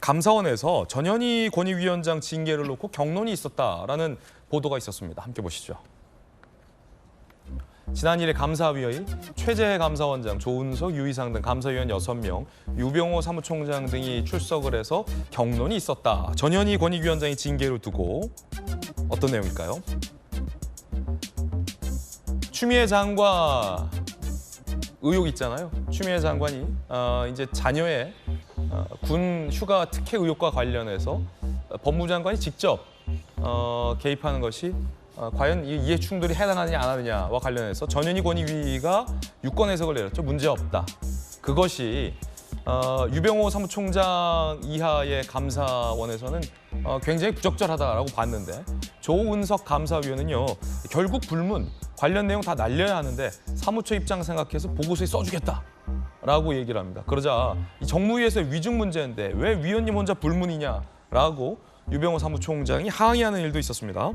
감사원에서 전현희 권익위원장 징계를 놓고 경론이 있었다라는 보도가 있었습니다. 함께 보시죠. 지난 1일 감사위의 최재해 감사원장, 조은석, 유희상 등 감사위원 6명, 유병호 사무총장 등이 출석을 해서 경론이 있었다. 전현희 권익위원장의 징계를 두고 어떤 내용일까요? 추미애 장관 의혹 있잖아요. 추미애 장관이 이제 자녀의 군 휴가 특혜 의혹과 관련해서 법무장관이 직접 개입하는 것이 과연 이해 충돌이 해당하느냐 안 하느냐와 관련해서 전현희 권익위가 유권 해석을 내렸죠. 문제없다. 그것이 유병호 사무총장 이하의 감사원에서는 굉장히 부적절하다라고 봤는데 조은석 감사위원은요. 결국 불문, 관련 내용 다 날려야 하는데 사무처 입장 생각해서 보고서에 써주겠다라고 얘기를 합니다. 그러자 이 정무위에서의 위증 문제인데 왜 위원님 혼자 불문이냐라고 유병호 사무총장이 항의하는 일도 있었습니다.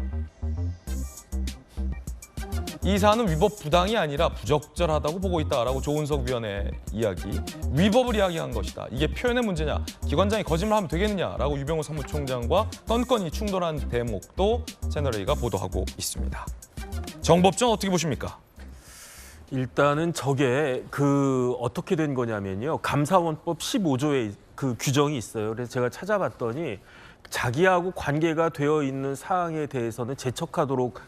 이 사안은 위법 부당이 아니라 부적절하다고 보고 있다라고 조은석 위원의 이야기, 위법을 이야기한 것이다. 이게 표현의 문제냐, 기관장이 거짓말하면 되겠느냐라고 유병호 사무총장과 건건이 충돌한 대목도 채널A가 보도하고 있습니다. 정법정 어떻게 보십니까? 일단은 저게 어떻게 된 거냐면요. 감사원법 15조에 그 규정이 있어요. 그래서 제가 찾아봤더니 자기하고 관계가 되어 있는 사항에 대해서는 제척하도록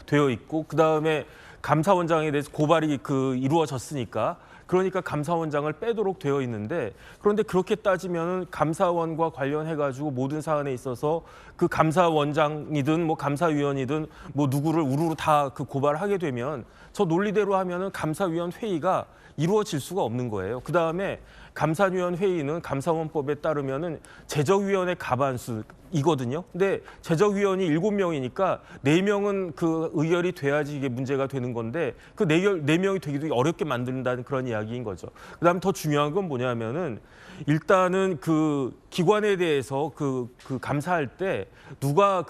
되어 있고, 그 다음에 감사원장에 대해서 고발이 이루어졌으니까, 그러니까 감사원장을 빼도록 되어 있는데, 그런데 그렇게 따지면은 감사원과 관련해가지고 모든 사안에 있어서 그 감사원장이든 뭐 감사위원이든 뭐 누구를 우르르 다 고발을 하게 되면 저 논리대로 하면은 감사위원 회의가 이루어질 수가 없는 거예요. 그 다음에 감사위원 회의는 감사원법에 따르면은 제적위원회 가반수이거든요. 근데 제적위원이 7명이니까 4명은 의결이 돼야지 이게 문제가 되는 건데 그 4명이 되기도 어렵게 만든다는 그런 이야기인 거죠. 그다음 더 중요한 건 뭐냐면은 일단은 기관에 대해서 감사할 때 누가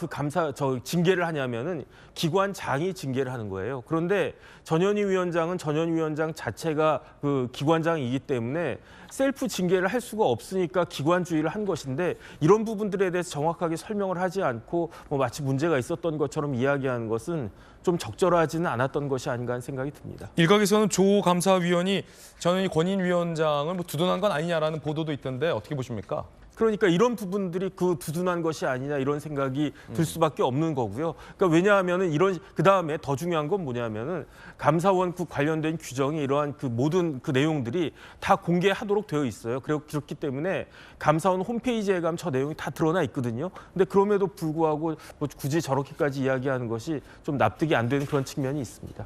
징계를 하냐면은 기관장이 징계를 하는 거예요. 그런데 전현희 위원장은 전현희 위원장 자체가 기관장이기 때문에 셀프 징계를 할 수가 없으니까 기관주의를 한 것인데, 이런 부분들에 대해서 정확하게 설명을 하지 않고 마치 문제가 있었던 것처럼 이야기하는 것은 좀 적절하지는 않았던 것이 아닌가 하는 생각이 듭니다. 일각에서는 조 감사위원이 전현희 권익위원장을 두둔한 건 아니냐라는 보도도 있던데 어떻게 보십니까? 그러니까 이런 부분들이 두둔한 것이 아니냐 이런 생각이 들 수밖에 없는 거고요. 그러니까 왜냐하면은 그다음에 더 중요한 건 뭐냐면은 감사원 관련된 규정이 이러한 모든 내용들이 다 공개하도록 되어 있어요. 그렇기 때문에 감사원 홈페이지에 가면 저 내용이 다 드러나 있거든요. 근데 그럼에도 불구하고 굳이 저렇게까지 이야기하는 것이 좀 납득이 안 되는 그런 측면이 있습니다.